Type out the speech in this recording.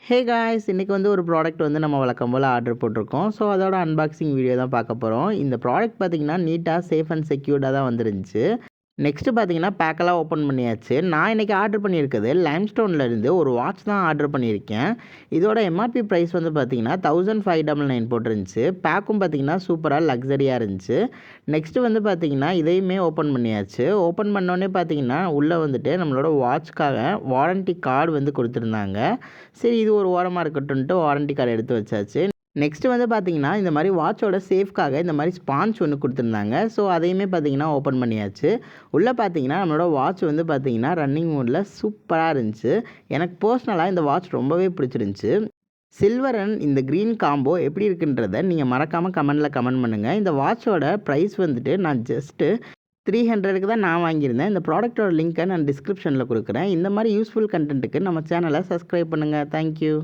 Hey guys, இன்றைக்கி ஒரு product நம்ம வழக்கம் போல் ஆர்டர் போட்டிருக்கோம். ஸோ அதோட அன்பாக்சிங் வீடியோ தான் பார்க்க போகிறோம். இந்த ப்ராடக்ட் பார்த்திங்கன்னா நீட்டாக சேஃப் அண்ட் செக்யூர்டாக தான் வந்துருந்துச்சு. நெக்ஸ்ட்டு பார்த்தீங்கன்னா பேக்கெல்லாம் ஓப்பன் பண்ணியாச்சு. நான் இன்றைக்கி ஆர்டர் பண்ணியிருக்கிறது லைம்ஸ்டோன்லேருந்து ஒரு வாட்ச் தான் ஆர்டர் பண்ணியிருக்கேன். இதோட எம்ஆர்பி ப்ரைஸ் பார்த்தீங்கன்னா 1599 போட்டிருந்துச்சு. பேக்கும் பார்த்தீங்கன்னா சூப்பராக லக்ஸரியாக இருந்துச்சு. நெக்ஸ்ட்டு பார்த்தீங்கன்னா இதையுமே ஓப்பன் பண்ணியாச்சு. ஓப்பன் பண்ணோடனே பார்த்தீங்கன்னா உள்ளே நம்மளோட வாட்ச்க்காக வாரண்ட்டி கார்டு கொடுத்துருந்தாங்க. சரி, இது ஒரு ஓரமாக இருக்கட்டும்ன்ட்டு வாரண்ட்டி கார்டு எடுத்து வச்சாச்சு. நெக்ஸ்ட்டு பார்த்தீங்கன்னா இந்த மாதிரி வாட்சோட சேஃப்காக இந்த மாதிரி ஸ்பான்ச் ஒன்று கொடுத்துருந்தாங்க. ஸோ அதையுமே பார்த்தீங்கன்னா ஓப்பன் பண்ணியாச்சு. உள்ளே பார்த்தீங்கன்னா நம்மளோட வாட்ச் பார்த்தீங்கன்னா ரன்னிங் மோடில் சூப்பராக இருந்துச்சு. எனக்கு பர்சனலாக இந்த வாட்ச் ரொம்பவே பிடிச்சிருந்துச்சு. சில்வர் அண்ட் இந்த க்ரீன் காம்போ எப்படி இருக்குன்றதை நீங்கள் மறக்காமல் கமெண்ட் பண்ணுங்கள். இந்த வாட்சோட ப்ரைஸ் நான் ஜஸ்ட்டு 300க்கு தான் நான் வாங்கியிருந்தேன். இந்த ப்ராடக்ட்டோட லிங்க்கை நான் டிஸ்கிரிப்ஷனில் கொடுக்குறேன். இந்த மாதிரி யூஸ்ஃபுல் கண்டென்ட்டுக்கு நம்ம சேனலை சப்ஸ்கிரைப் பண்ணுங்கள். தேங்க்யூ.